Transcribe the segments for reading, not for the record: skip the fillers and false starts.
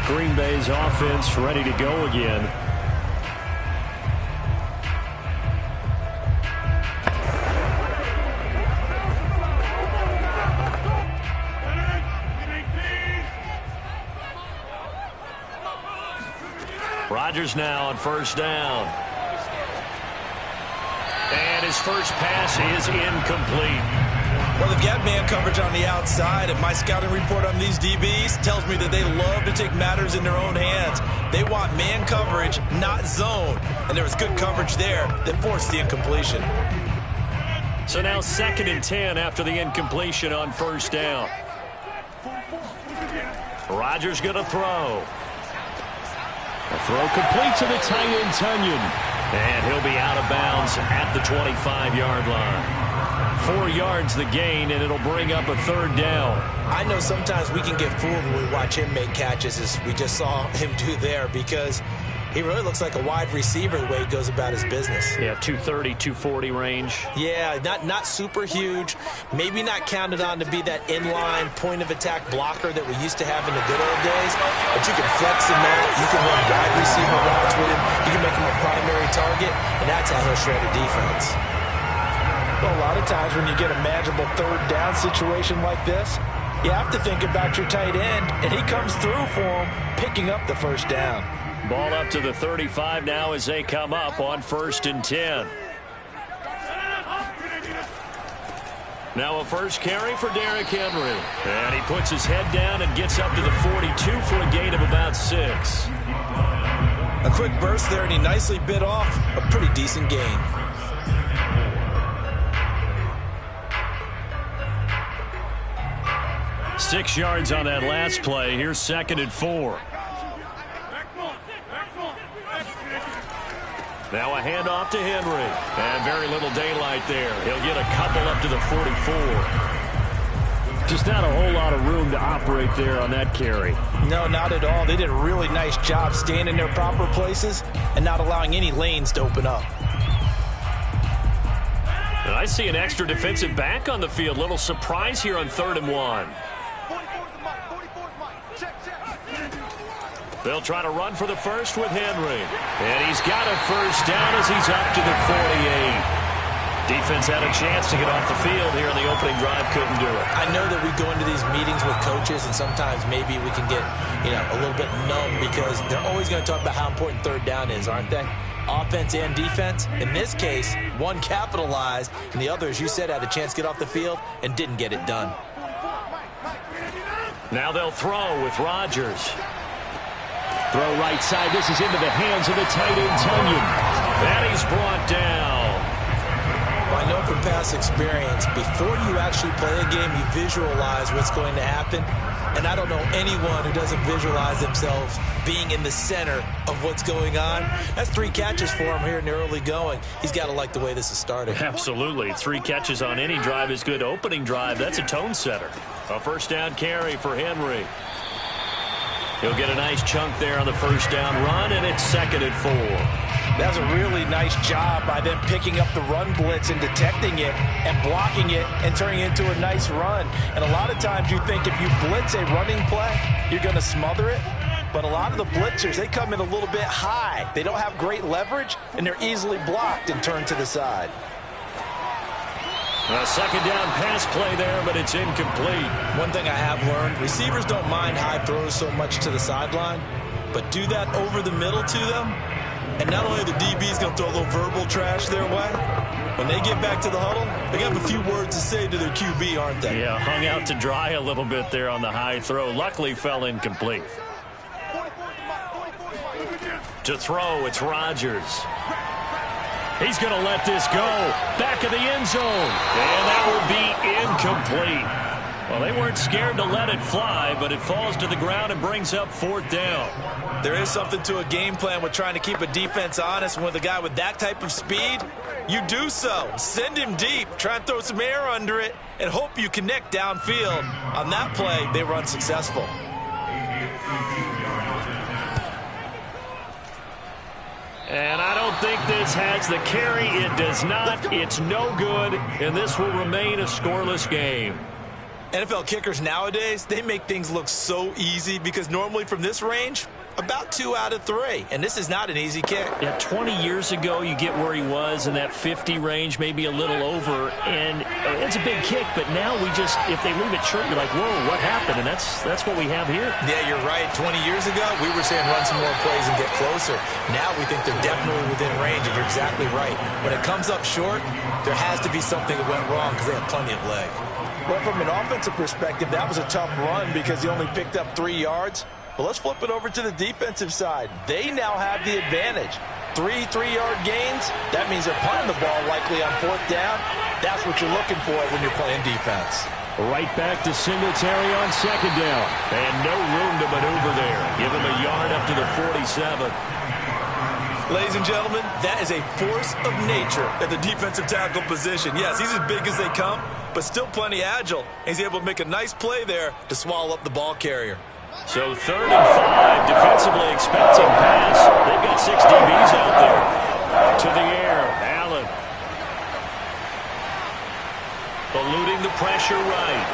Green Bay's offense ready to go again. Rodgers now on first down. And his first pass is incomplete. Well, they've got man coverage on the outside, and my scouting report on these DBs tells me that they love to take matters in their own hands. They want man coverage, not zone. And there was good coverage there that forced the incompletion. So now 2nd and 10 after the incompletion on first down. Rodgers going to throw. A throw complete to the tight end, Tonyan. And he'll be out of bounds at the 25-yard line. 4 yards the gain, and it'll bring up a 3rd down. I know sometimes we can get fooled when we watch him make catches, as we just saw him do there, because he really looks like a wide receiver the way he goes about his business. Yeah, 230, 240 range. Yeah, not super huge. Maybe not counted on to be that inline point-of-attack blocker that we used to have in the good old days. But you can flex in that. You can run wide receiver routes with him. You can make him a primary target, and that's how he'll shred a defense. Well, a lot of times when you get a manageable 3rd down situation like this, you have to think about your tight end, and he comes through for him, picking up the first down. Ball up to the 35 now as they come up on 1st and 10. Now a first carry for Derrick Henry. And he puts his head down and gets up to the 42 for a gain of about 6. A quick burst there, and he nicely bit off a pretty decent gain. Six yards on that last play. Here's 2nd and 4. Now a handoff to Henry. And very little daylight there. He'll get a couple up to the 44. Just not a whole lot of room to operate there on that carry. No, not at all. They did a really nice job staying in their proper places and not allowing any lanes to open up. And I see an extra defensive back on the field. Little surprise here on 3rd and 1. They'll try to run for the first with Henry. And he's got a first down as he's up to the 48. Defense had a chance to get off the field here in the opening drive. Couldn't do it. I know that we go into these meetings with coaches, and sometimes maybe we can get, a little bit numb because they're always going to talk about how important 3rd down is, aren't they? Offense and defense. In this case, one capitalized, and the other, as you said, had a chance to get off the field and didn't get it done. Now they'll throw with Rodgers. Throw right side. This is into the hands of the tight end, Tonyan. And he's brought down. Well, I know from past experience, before you actually play a game, you visualize what's going to happen. And I don't know anyone who doesn't visualize themselves being in the center of what's going on. That's 3 catches for him here in the early going. He's got to like the way this is starting. Absolutely. 3 catches on any drive is good. Opening drive, that's a tone setter. A first down carry for Henry. He'll get a nice chunk there on the first down run, and it's 2nd and 4. That was a really nice job by them picking up the run blitz and detecting it and blocking it and turning it into a nice run. And a lot of times you think if you blitz a running play, you're going to smother it. But a lot of the blitzers, they come in a little bit high. They don't have great leverage, and they're easily blocked and turned to the side. A 2nd down pass play there, but it's incomplete. One thing I have learned, receivers don't mind high throws so much to the sideline, but do that over the middle to them, and not only the DB's going to throw a little verbal trash their way, when they get back to the huddle, they have a few words to say to their QB, aren't they? Yeah, hung out to dry a little bit there on the high throw. Luckily fell incomplete. To throw, it's Rodgers. He's going to let this go. Back of the end zone. And that will be incomplete. Well, they weren't scared to let it fly, but it falls to the ground and brings up 4th down. There is something to a game plan with trying to keep a defense honest. And with a guy with that type of speed, you do so. Send him deep. Try and throw some air under it and hope you connect downfield. On that play, they were unsuccessful. And I don't think this has the carry. It does not. It's no good, and this will remain a scoreless game. NFL kickers nowadays, they make things look so easy because normally from this range, about 2 out of 3. And this is not an easy kick. Yeah, 20 years ago, you get where he was in that 50 range, maybe a little over. And it's a big kick, but now we just, if they leave it short, you're like, whoa, what happened? And that's what we have here. Yeah, you're right. 20 years ago, we were saying run some more plays and get closer. Now we think they're definitely within range, and you're exactly right. When it comes up short, there has to be something that went wrong because they have plenty of leg. Well, from an offensive perspective, that was a tough run because he only picked up 3 yards. But let's flip it over to the defensive side. They now have the advantage. 3 3-yard gains, that means they're punting the ball likely on 4th down. That's what you're looking for when you're playing defense. Right back to Singletary on 2nd down. And no room to maneuver there. Give him a yard up to the 47. Ladies and gentlemen, that is a force of nature at the defensive tackle position. Yes, he's as big as they come, but still plenty agile. He's able to make a nice play there to swallow up the ball carrier. So 3rd and 5, defensively expecting pass. They've got 6 DBs out there. To the air, Allen. Eluding the pressure right.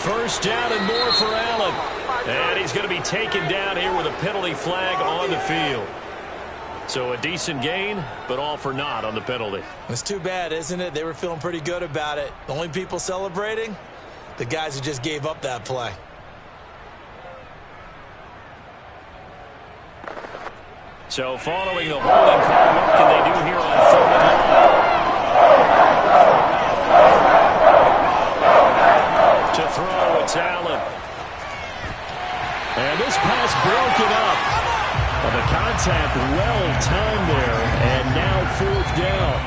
1st down and more for Allen. And he's going to be taken down here with a penalty flag on the field. So a decent gain, but all for naught on the penalty. It's too bad, isn't it? They were feeling pretty good about it. The only people celebrating, the guys who just gave up that play. So following the holding call, what can they do here on 3rd and long? To throw, it's Allen. And this pass broken up. Well, the contact well-timed there, and now 4th down.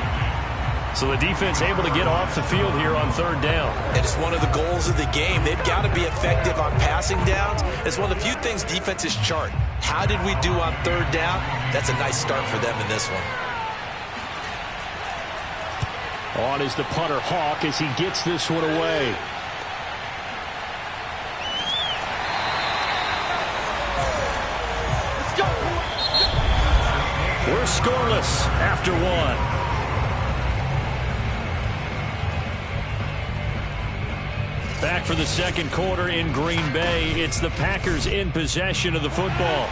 So the defense able to get off the field here on 3rd down. And it's one of the goals of the game. They've got to be effective on passing downs. It's one of the few things defenses chart. How did we do on 3rd down? That's a nice start for them in this one. On is the punter, Hawk, as he gets this one away. We're scoreless after 1. Back for the 2nd quarter in Green Bay. It's the Packers in possession of the football.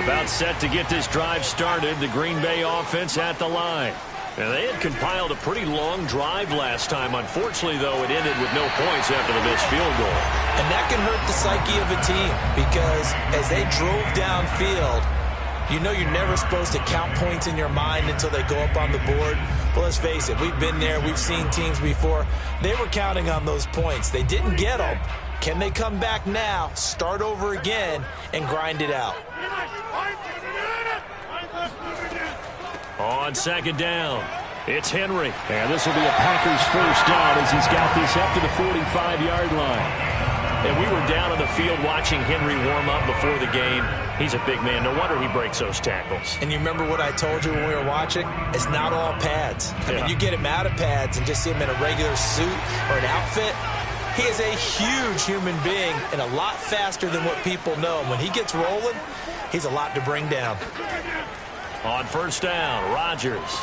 About set to get this drive started. The Green Bay offense at the line. And they had compiled a pretty long drive last time. Unfortunately, though, it ended with no points after the missed field goal. And that can hurt the psyche of a team because as they drove downfield, you know you're never supposed to count points in your mind until they go up on the board. But let's face it, we've been there. We've seen teams before. They were counting on those points. They didn't get them. Can they come back now, start over again, and grind it out? On 2nd down, it's Henry. And this will be a Packers 1st down as he's got this up to the 45-yard line. And we were down on the field watching Henry warm up before the game. He's a big man. No wonder he breaks those tackles. And you remember what I told you when we were watching? It's not all pads. I mean, you get him out of pads and just see him in a regular suit or an outfit. He is a huge human being and a lot faster than what people know. When he gets rolling, he's a lot to bring down. On 1st down, Rodgers.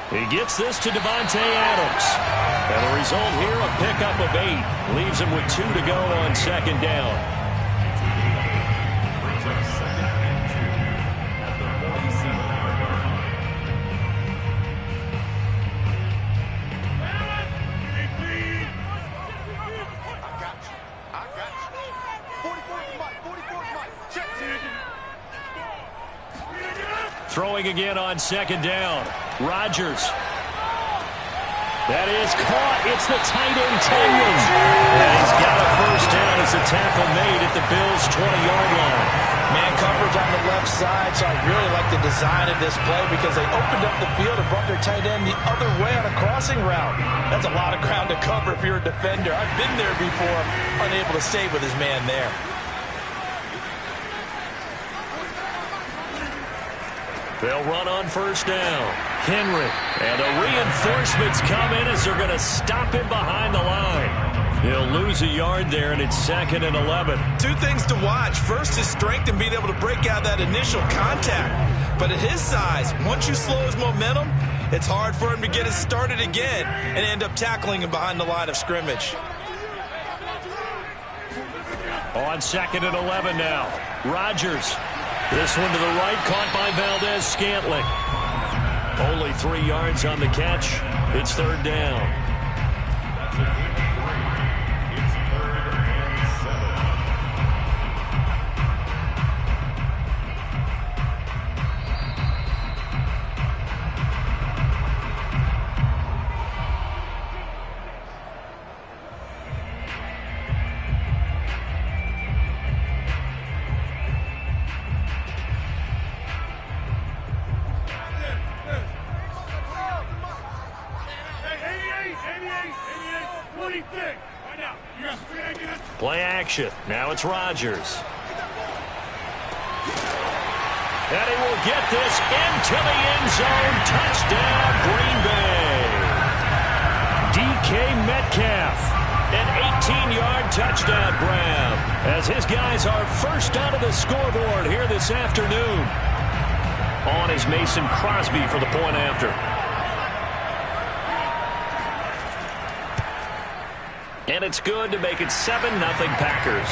He gets this to Davante Adams. And the result here, a pickup of 8. Leaves him with 2 to go on 2nd down. Throwing again on 2nd down. Rodgers. That is caught. It's the tight end, Kenyon. And he's got a 1st down as the tackle made at the Bills' 20-yard line. Man coverage on the left side, so I really like the design of this play because they opened up the field and brought their tight end the other way on a crossing route. That's a lot of ground to cover if you're a defender. I've been there before, unable to stay with his man there. They'll run on 1st down. Henry. And the reinforcements come in as they're going to stop him behind the line. He'll lose a yard there, and it's 2nd and 11. 2 things to watch. First, his strength and being able to break out that initial contact. But at his size, once you slow his momentum, it's hard for him to get it started again and end up tackling him behind the line of scrimmage. On 2nd and 11 now. Rodgers. This one to the right, caught by Valdez-Scantling. Only 3 yards on the catch. It's 3rd down. Play action. Now it's Rodgers. And he will get this into the end zone. Touchdown, Green Bay. DK Metcalf. An 18-yard touchdown grab as his guys are first out of the scoreboard here this afternoon. On is Mason Crosby for the point after. And it's good to make it 7-0 Packers.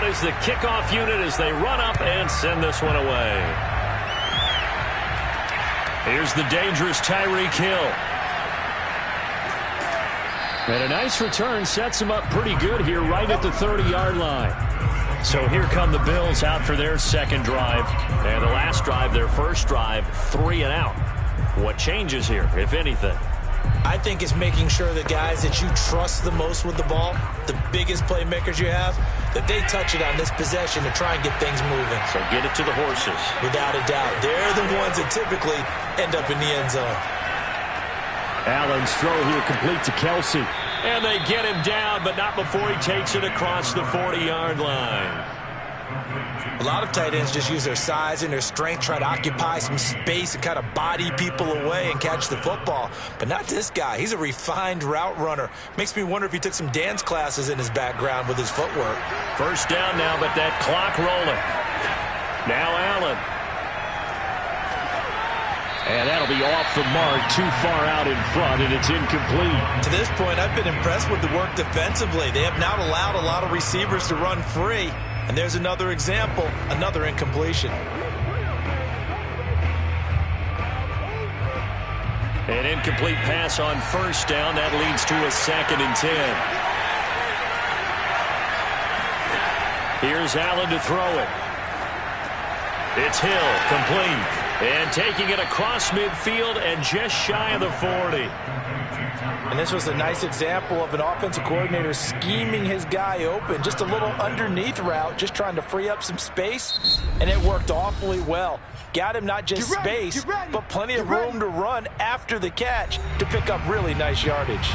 Is the kickoff unit as they run up and send this one away. Here's the dangerous Tyreek Hill. And a nice return sets him up pretty good here right at the 30-yard line. So here come the Bills out for their second drive. And the last drive, their first drive, 3 and out. What changes here, if anything? I think it's making sure the guys that you trust the most with the ball, the biggest playmakers you have, that they touch it on this possession to try and get things moving. So get it to the horses. Without a doubt. They're the ones that typically end up in the end zone. Allen's throw here complete to Kelsey. And they get him down, but not before he takes it across the 40-yard line. A lot of tight ends just use their size and their strength, try to occupy some space and kind of body people away and catch the football. But not this guy. He's a refined route runner. Makes me wonder if he took some dance classes in his background with his footwork. First down now, but that clock rolling. Now Allen. And that'll be off the mark, too far out in front, and it's incomplete. To this point, I've been impressed with the work defensively. They have not allowed a lot of receivers to run free. And there's another example, another incompletion. An incomplete pass on first down. That leads to a 2nd and 10. Here's Allen to throw it. It's Hill, complete. And taking it across midfield and just shy of the 40. And this was a nice example of an offensive coordinator scheming his guy open. Just a little underneath route, just trying to free up some space, and it worked awfully well. Got him not just space, but plenty of room to run after the catch to pick up really nice yardage.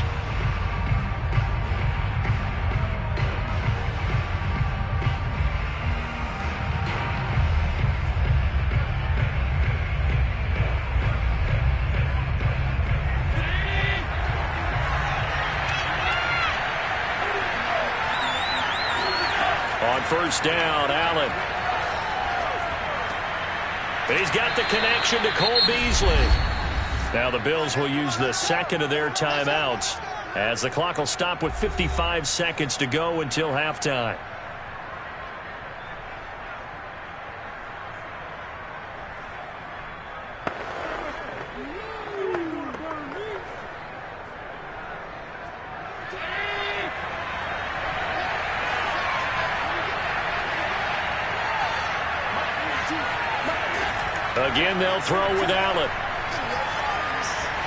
On first down, Allen. He's got the connection to Cole Beasley. Now the Bills will use the second of their timeouts as the clock will stop with 55 seconds to go until halftime. Again, they'll throw with Allen.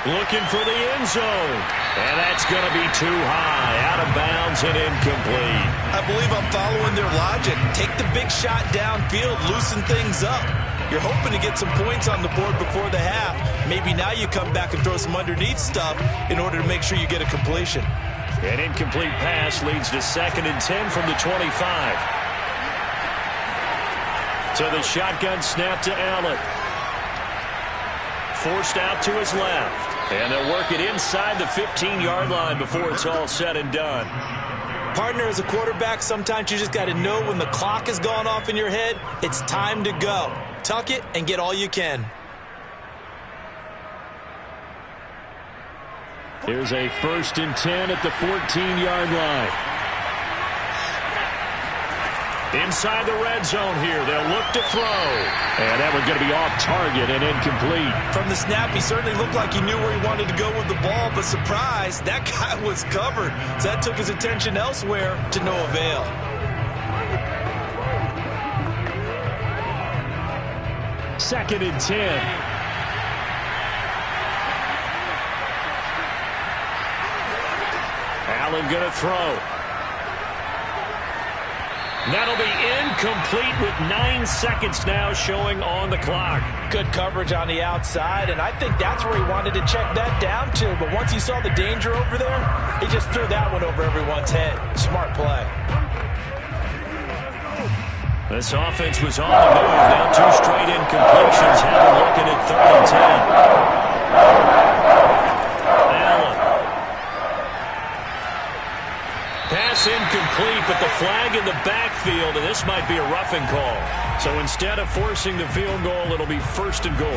Looking for the end zone. And that's going to be too high, out of bounds and incomplete. I believe I'm following their logic. Take the big shot downfield, loosen things up. You're hoping to get some points on the board before the half. Maybe now you come back and throw some underneath stuff in order to make sure you get a completion. An incomplete pass leads to 2nd and 10 from the 25. So the shotgun snap to Allen. Forced out to his left. And they'll work it inside the 15-yard line before it's all said and done. Partner, as a quarterback, sometimes you just got to know when the clock has gone off in your head, it's time to go. Tuck it and get all you can. Here's a 1st and 10 at the 14-yard line. Inside the red zone here, they'll look to throw. And that one's going to be off target and incomplete. From the snap, he certainly looked like he knew where he wanted to go with the ball, but surprise, that guy was covered. So that took his attention elsewhere to no avail. Second and 10. Allen going to throw. That'll be incomplete with 9 seconds now showing on the clock. Good coverage on the outside, and I think that's where he wanted to check that down to. But once he saw the danger over there, he just threw that one over everyone's head. Smart play. This offense was on the move. Now 2 straight incompletions. Have him looking at 3rd and 10. Allen. Pass incomplete, but the flag in the backfield, and this might be a roughing call. So instead of forcing the field goal, it'll be 1st and goal.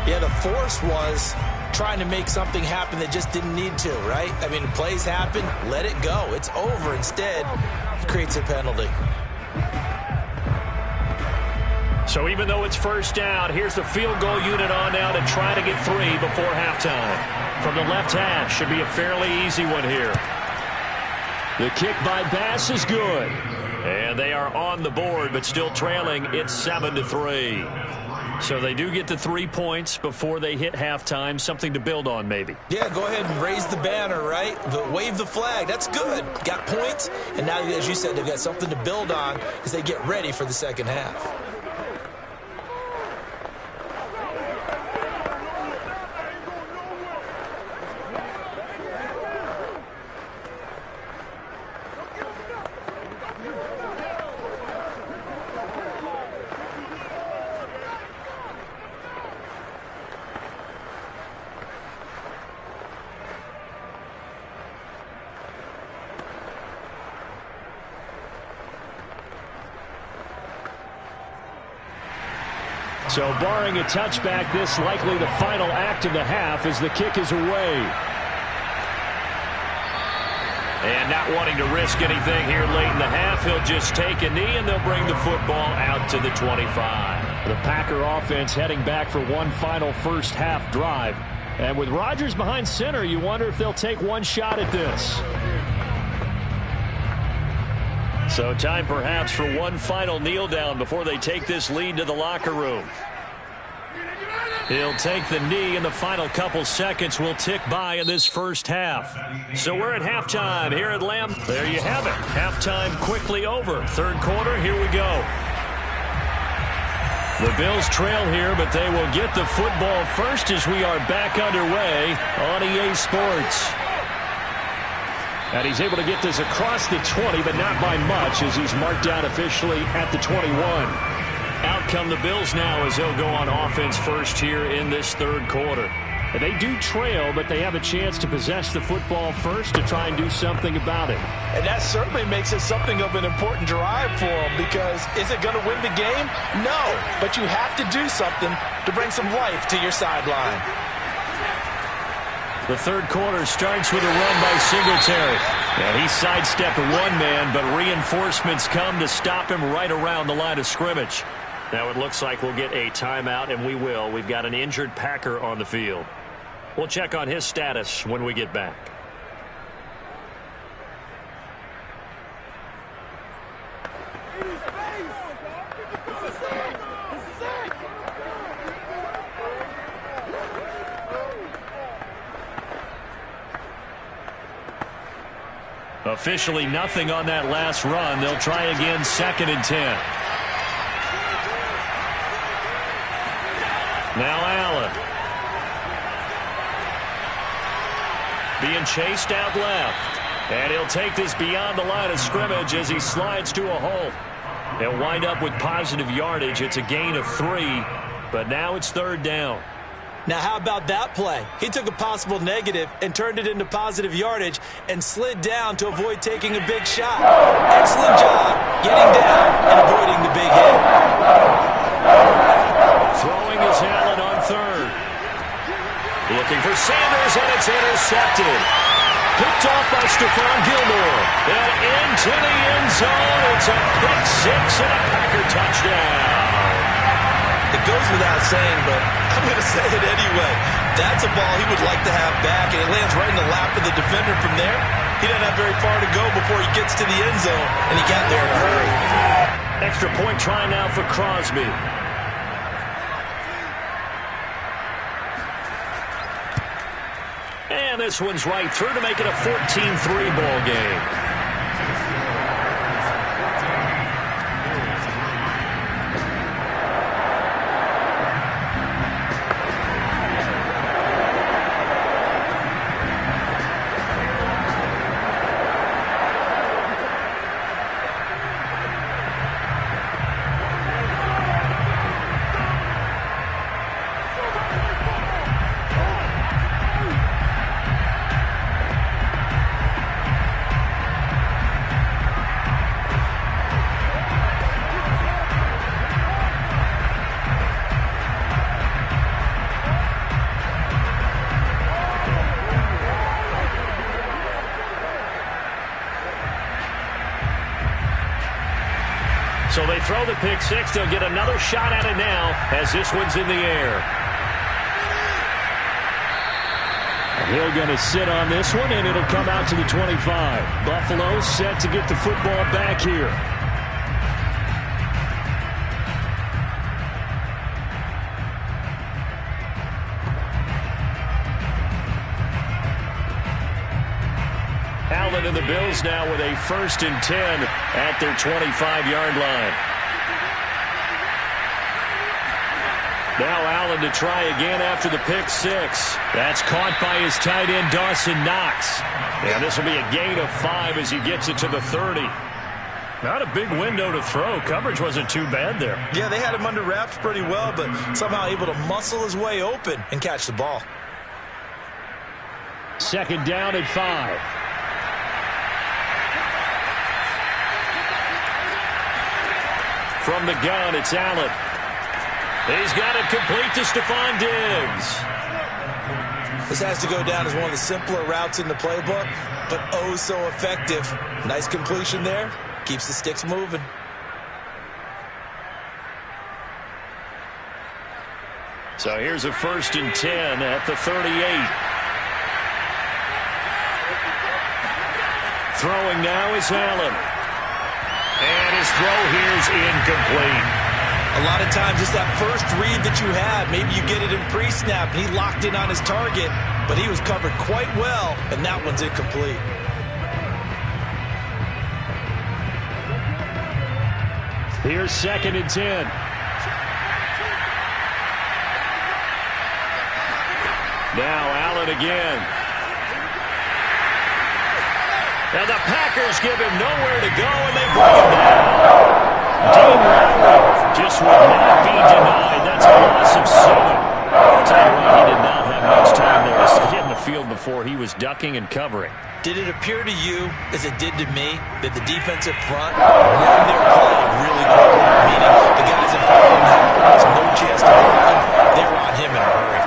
Yeah, the force was trying to make something happen that just didn't need to, right? I mean, plays happen, let it go. It's over. Instead, it creates a penalty. So even though it's 1st down, here's the field goal unit on now to try to get 3 before halftime. From the left hash, should be a fairly easy one here. The kick by Bass is good. And they are on the board, but still trailing. It's 7-3. So they do get the 3 points before they hit halftime. Something to build on, maybe. Yeah, go ahead and raise the banner, right? Wave the flag. That's good. Got points, and now, as you said, they've got something to build on as they get ready for the second half. So barring a touchback, this likely the final act of the half as the kick is away. And not wanting to risk anything here late in the half, he'll just take a knee and they'll bring the football out to the 25. The Packer offense heading back for one final first half drive. And with Rodgers behind center, you wonder if they'll take one shot at this. So time perhaps for one final kneel down before they take this lead to the locker room. He'll take the knee, and the final couple seconds will tick by in this first half. So we're at halftime here at Lamb. There you have it. Halftime quickly over. Third quarter, here we go. The Bills trail here, but they will get the football first as we are back underway on EA Sports. And he's able to get this across the 20, but not by much as he's marked out officially at the 21. Out come the Bills now as they'll go on offense first here in this third quarter. And they do trail, but they have a chance to possess the football first to try and do something about it. And that certainly makes it something of an important drive for them, because is it going to win the game? No, but you have to do something to bring some life to your sideline. The third quarter starts with a run by Singletary. And he sidestepped one man, but reinforcements come to stop him right around the line of scrimmage. Now it looks like we'll get a timeout, and we will. We've got an injured Packer on the field. We'll check on his status when we get back. Officially nothing on that last run. They'll try again, 2nd and 10. Now Allen. Being chased out left. And he'll take this beyond the line of scrimmage as he slides to a hole. He'll wind up with positive yardage. It's a gain of 3, but now it's 3rd down. Now, how about that play? He took a possible negative and turned it into positive yardage and slid down to avoid taking a big shot. Excellent job getting down and avoiding the big hit. Throwing is Allen on 3rd. Looking for Sanders, and it's intercepted. Picked off by Stephon Gilmore. And into the end zone. It's a pick 6 and a Packer touchdown. It goes without saying, but I'm going to say it anyway. That's a ball he would like to have back, and it lands right in the lap of the defender from there. He doesn't have very far to go before he gets to the end zone, and he got there in a hurry. Extra point try now for Crosby. And this one's right through to make it a 14-3 ball game. So they throw the pick 6. They'll get another shot at it now as this one's in the air. Hill going to sit on this one, and it'll come out to the 25. Buffalo set to get the football back here. Allen and the Bills now with a 1st and 10 at their 25-yard line. Now Allen to try again after the pick 6. That's caught by his tight end, Dawson Knox. And this will be a gain of 5 as he gets it to the 30. Not a big window to throw. Coverage wasn't too bad there. Yeah, they had him under wraps pretty well, but somehow able to muscle his way open and catch the ball. 2nd down at 5. From the gun, it's Allen. He's got it complete to Stephon Diggs. This has to go down as one of the simpler routes in the playbook, but oh so effective. Nice completion there. Keeps the sticks moving. So here's a 1st and 10 at the 38. Throwing now is Allen. And his throw here's incomplete. A lot of times it's that first read that you have. Maybe you get it in pre-snap, and he locked in on his target, but he was covered quite well, and that one's incomplete. Here's 2nd and 10. Now Allen again. And the Packers give him nowhere to go, and they bring him down. Dean Lowry just would not be denied. That's a loss of 7. I'll tell you what, he did not have much time there to stay in the field before he was ducking and covering. Did it appear to you, as it did to me, that the defensive front won their play really quickly? Meaning the guys in front of him had no chance to run. They were on him in a hurry.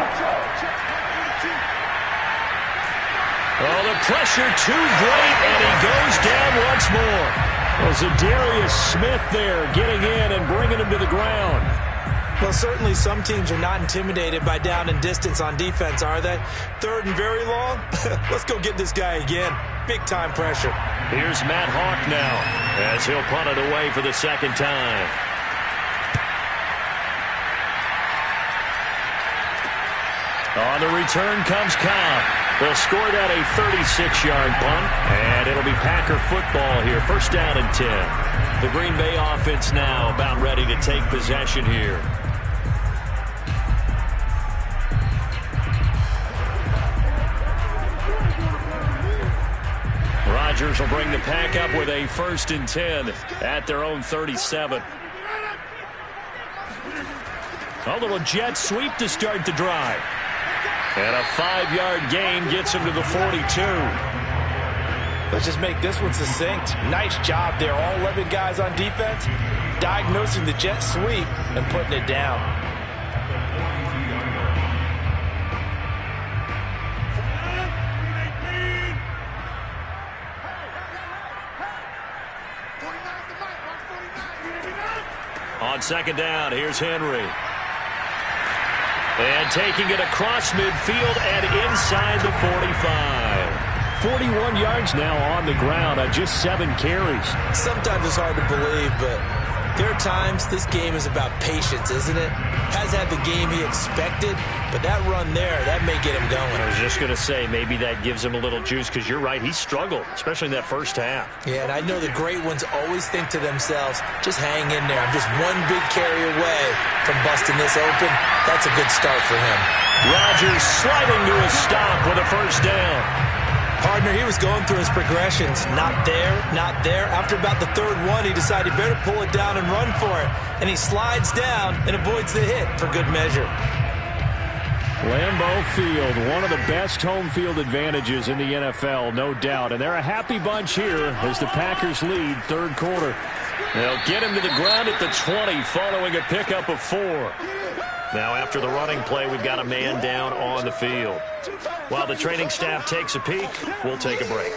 Oh, the pressure too great, and he goes down once more. Well, Zadarius Smith there getting in and bringing him to the ground. Well, certainly some teams are not intimidated by down and distance on defense, are they? 3rd and very long? Let's go get this guy again. Big-time pressure. Here's Matt Hawk now as he'll punt it away for the 2nd time. On the return comes Cobb. They'll score that a 36-yard punt, and it'll be Packer football here. First down and 10. The Green Bay offense now about ready to take possession here. Rodgers will bring the Pack up with a 1st and 10 at their own 37. A little jet sweep to start the drive. And a 5-yard gain gets him to the 42. Let's just make this one succinct. Nice job there. All 11 guys on defense diagnosing the jet sweep and putting it down. On 2nd down, here's Henry. And taking it across midfield and inside the 45. 41 yards now on the ground on just 7 carries. Sometimes it's hard to believe, but there are times this game is about patience, isn't it? Has had the game he expected, but that run there, that may get him going. I was just going to say, maybe that gives him a little juice, because you're right, he struggled, especially in that first half. Yeah, and I know the great ones always think to themselves, just hang in there. I'm just one big carry away from busting this open. That's a good start for him. Rodgers sliding to a stop with a 1st down. Partner, he was going through his progressions. Not there, not there. After about the 3rd one, he decided better pull it down and run for it. And he slides down and avoids the hit for good measure. Lambeau Field, one of the best home field advantages in the NFL, no doubt. And they're a happy bunch here as the Packers lead 3rd quarter. They'll get him to the ground at the 20 following a pickup of 4. Now after the running play, we've got a man down on the field. While the training staff takes a peek, we'll take a break.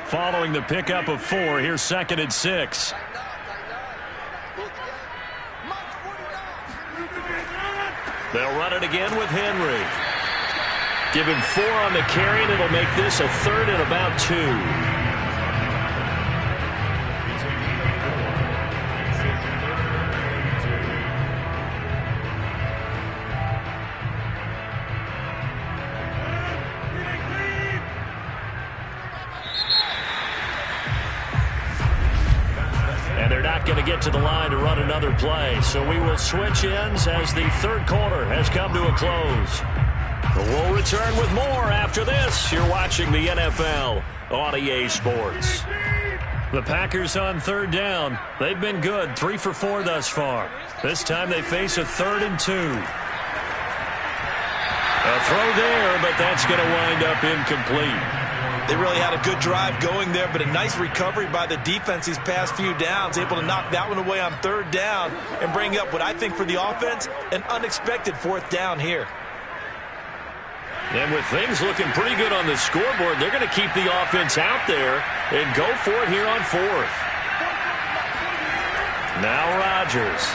Following the pickup of 4, here's 2nd and 6. They'll run it again with Henry. Give him 4 on the carry, and it'll make this a 3rd and about 2. Going to get to the line to run another play. So we will switch ends as the 3rd quarter has come to a close. We'll return with more after this. You're watching the NFL on EA Sports. The Packers on 3rd down. They've been good, 3 for 4 thus far. This time they face a 3rd and 2. A throw there, but that's going to wind up incomplete. They really had a good drive going there, but a nice recovery by the defense these past few downs, able to knock that one away on 3rd down and bring up what I think for the offense, an unexpected 4th down here. And with things looking pretty good on the scoreboard, they're going to keep the offense out there and go for it here on 4th. Now Rodgers.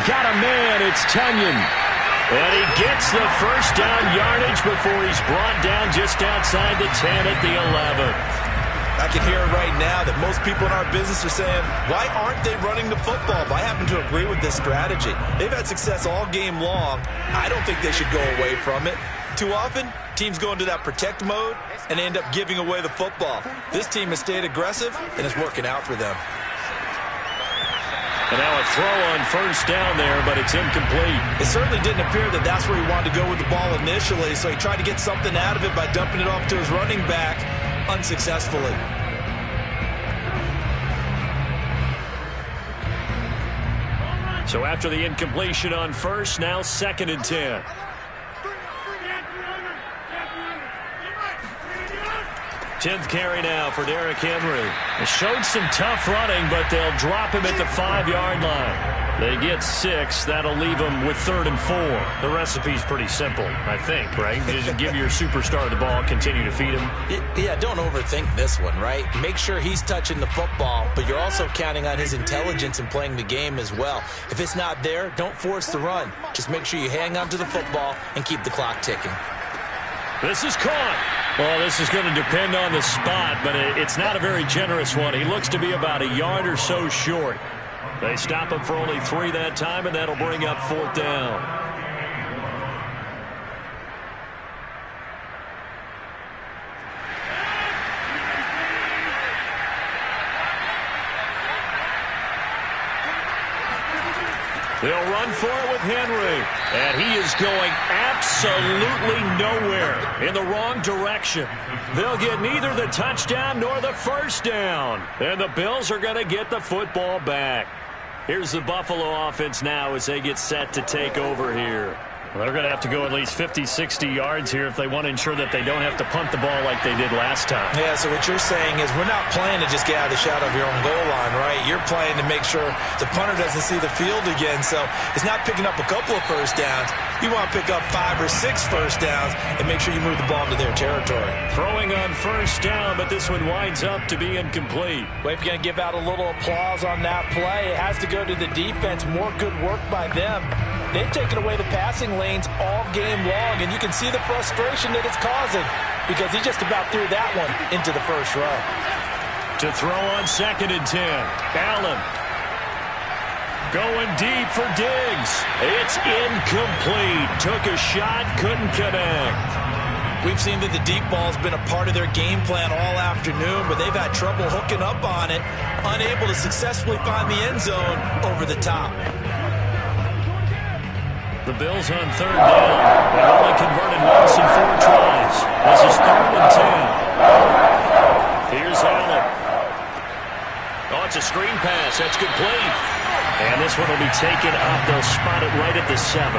Got a man, it's Tunyon. And he gets the 1st down yardage before he's brought down just outside the 10 at the 11. I can hear it right now that most people in our business are saying, why aren't they running the football? But I happen to agree with this strategy. They've had success all game long. I don't think they should go away from it. Too often, teams go into that protect mode and end up giving away the football. This team has stayed aggressive, and it's working out for them. And now a throw on 1st down there, but it's incomplete. It certainly didn't appear that that's where he wanted to go with the ball initially, so he tried to get something out of it by dumping it off to his running back unsuccessfully. So after the incompletion on 1st, now 2nd and 10. Tenth carry now for Derrick Henry. It showed some tough running, but they'll drop him at the 5-yard line. They get 6. That'll leave them with 3rd and 4. The recipe's pretty simple, I think, right? Just give your superstar the ball, continue to feed him. Yeah, don't overthink this one, right? Make sure he's touching the football, but you're also counting on his intelligence in playing the game as well. If it's not there, don't force the run. Just make sure you hang on to the football and keep the clock ticking. This is caught. Well, this is going to depend on the spot, but it's not a very generous one. He looks to be about a yard or so short. They stop him for only 3 that time, and that'll bring up 4th down. They'll run for it with Henry. And he is going absolutely nowhere, in the wrong direction. They'll get neither the touchdown nor the first down. And the Bills are going to get the football back. Here's the Buffalo offense now as they get set to take over here. Well, they're going to have to go at least 50, 60 yards here if they want to ensure that they don't have to punt the ball like they did last time. Yeah, so what you're saying is we're not playing to just get out of the shadow of your own goal line, right? You're playing to make sure the punter doesn't see the field again. So it's not picking up a couple of first downs. You want to pick up 5 or 6 first downs and make sure you move the ball into their territory. Throwing on first down, but this one winds up to be incomplete. Well, if you're going to give out a little applause on that play, it has to go to the defense. More good work by them. They've taken away the passing lanes all game long, and you can see the frustration that it's causing because he just about threw that one into the first row. To throw on 2nd and 10. Allen going deep for Diggs. It's incomplete. Took a shot, couldn't connect. We've seen that the deep ball's been a part of their game plan all afternoon, but they've had trouble hooking up on it, unable to successfully find the end zone over the top. The Bills on 3rd down. They've only converted once in 4 tries. This is 3rd and 10. Here's Allen. Oh, it's a screen pass. That's complete. And this one will be taken up. They'll spot it right at the 7.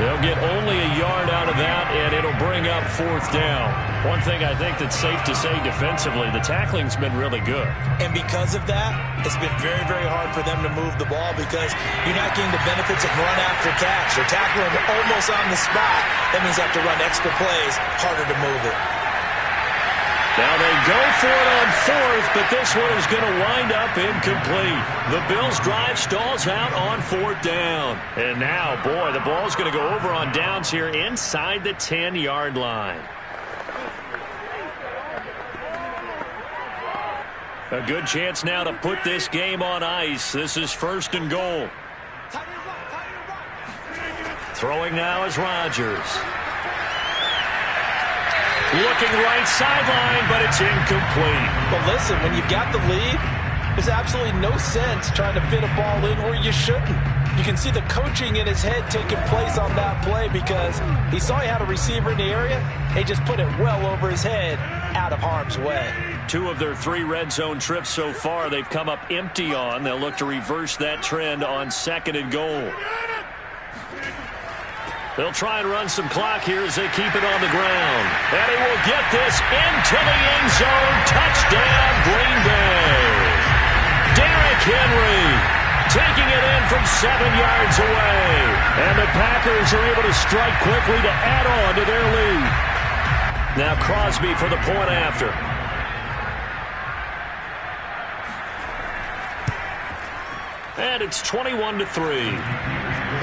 They'll get only a yard out of that, and it'll bring up 4th down. One thing I think that's safe to say defensively, the tackling's been really good. And because of that, it's been very, very hard for them to move the ball because you're not getting the benefits of run after catch. They're tackling almost on the spot. That means they have to run extra plays, harder to move it. Now they go for it on 4th, but this one is going to wind up incomplete. The Bills' drive stalls out on 4th down. And now, boy, the ball's going to go over on downs here inside the 10-yard line. A good chance now to put this game on ice. This is 1st and goal. Throwing now is Rodgers. Looking right sideline, but it's incomplete. But listen, when you've got the lead, there's absolutely no sense trying to fit a ball in where you shouldn't. You can see the coaching in his head taking place on that play because he saw he had a receiver in the area. He just put it well over his head, out of harm's way. 2 of their 3 red zone trips so far, they've come up empty on. They'll look to reverse that trend on 2nd and goal. They'll try and run some clock here as they keep it on the ground. And he will get this into the end zone. Touchdown, Green Bay. Derrick Henry taking it in from 7 yards away. And the Packers are able to strike quickly to add on to their lead. Now Crosby for the point after. And it's 21-3.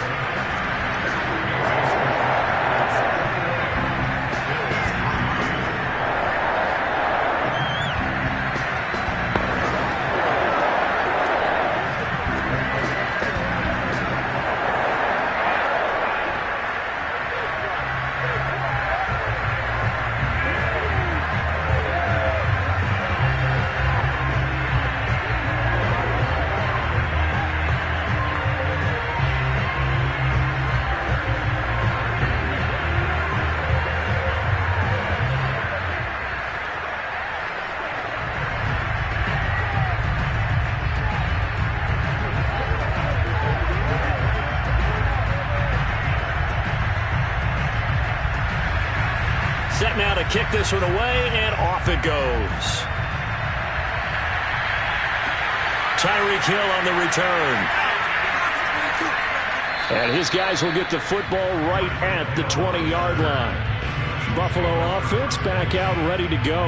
Set now to kick this one away, and off it goes. Tyreek Hill on the return. And his guys will get the football right at the 20-yard line. Buffalo offense back out ready to go.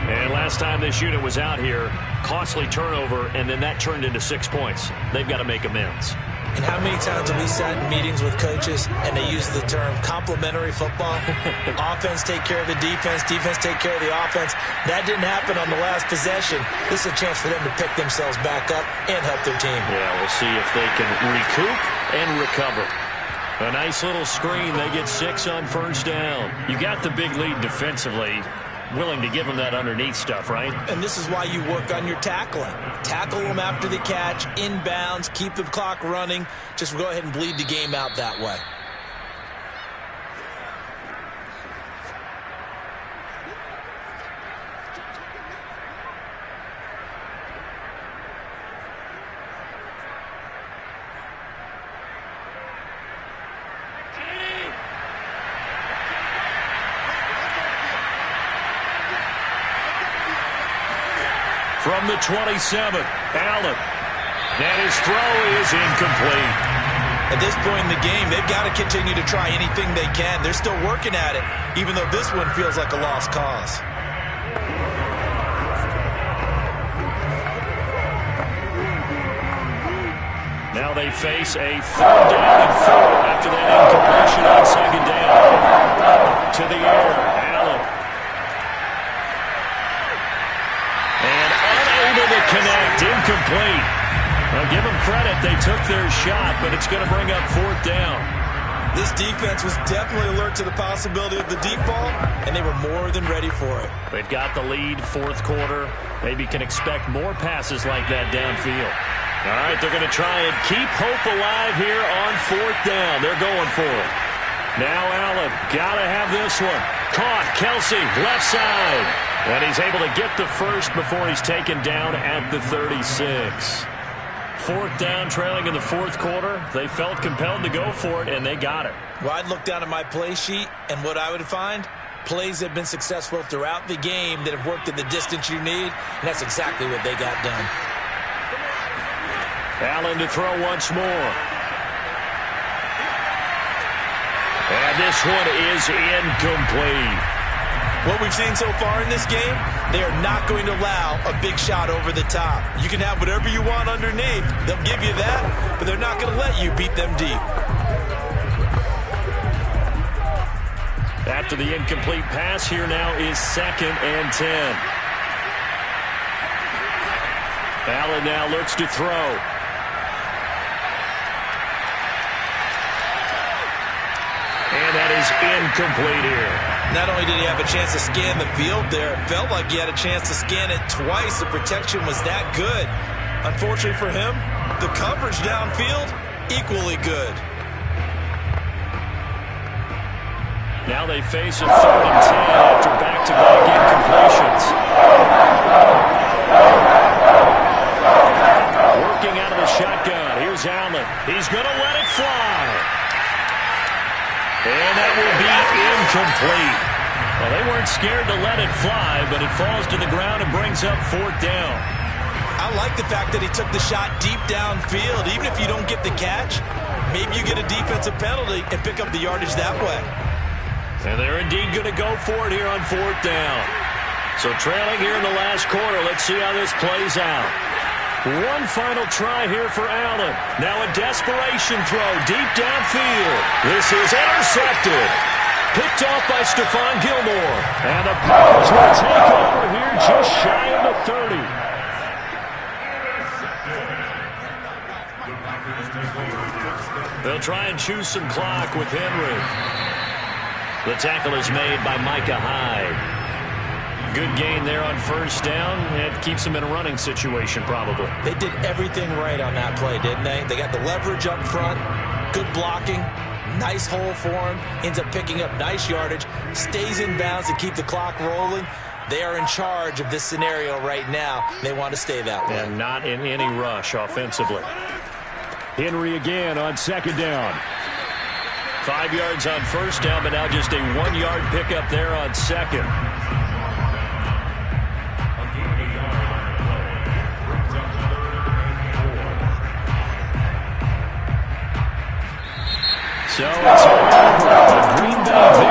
And last time this unit was out here, costly turnover, and then that turned into 6 points. They've got to make amends. And how many times have we sat in meetings with coaches and they use the term complementary football? Offense take care of the defense, defense take care of the offense. That didn't happen on the last possession. This is a chance for them to pick themselves back up and help their team. Yeah, we'll see if they can recoup and recover. A nice little screen. They get 6 on first down. You got the big lead defensively. Willing to give them that underneath stuff, right? And this is why you work on your tackling. Tackle them after the catch, inbounds, keep the clock running. Just go ahead and bleed the game out that way. From the 27th, Allen. And his throw is incomplete. At this point in the game, they've got to continue to try anything they can. They're still working at it, even though this one feels like a lost cause. Now they face a 3rd down and 4 after that incompletion on 2nd down. To the air, Allen. And unable to connect, incomplete. Well, give them credit, they took their shot, but it's going to bring up 4th down. This defense was definitely alert to the possibility of the deep ball, and they were more than ready for it. They've got the lead, 4th quarter. Maybe can expect more passes like that downfield. All right, they're going to try and keep hope alive here on 4th down. They're going for it. Now Allen, got to have this one. Caught, Kelsey, left side. And he's able to get the first before he's taken down at the 36. 4th down, trailing in the 4th quarter. They felt compelled to go for it, and they got it. Well, I'd look down at my play sheet, and what I would find, plays have been successful throughout the game that have worked in the distance you need, and that's exactly what they got done. Allen to throw once more. And this one is incomplete. What we've seen so far in this game, they are not going to allow a big shot over the top. You can have whatever you want underneath. They'll give you that, but they're not going to let you beat them deep. After the incomplete pass, here now is 2nd and 10. Allen now looks to throw. And that is incomplete here. Not only did he have a chance to scan the field there, it felt like he had a chance to scan it twice. The protection was that good. Unfortunately for him, the coverage downfield, equally good. Now they face a 3rd and 10 after back-to-back incompletions. Working out of the shotgun. Here's Allen. He's going to let it fly. And that will be incomplete. Well, they weren't scared to let it fly, but it falls to the ground and brings up 4th down. I like the fact that he took the shot deep downfield. Even if you don't get the catch, maybe you get a defensive penalty and pick up the yardage that way. And they're indeed going to go for it here on 4th down. So trailing here in the last quarter, let's see how this plays out. One final try here for Allen. Now a desperation throw deep downfield. This is intercepted. Picked off by Stephon Gilmore. And the Packers will take over here just shy of the 30. They'll try and choose some clock with Henry. The tackle is made by Micah Hyde. Good gain there on first down. It keeps them in a running situation, probably. They did everything right on that play, didn't they? They got the leverage up front, good blocking, nice hole for him, ends up picking up nice yardage, stays in bounds to keep the clock rolling. They are in charge of this scenario right now. They want to stay that way. And not in any rush offensively. Henry again on 2nd down. 5 yards on first down, but now just a 1-yard pickup there on 2nd. So it's all over. The Green Bay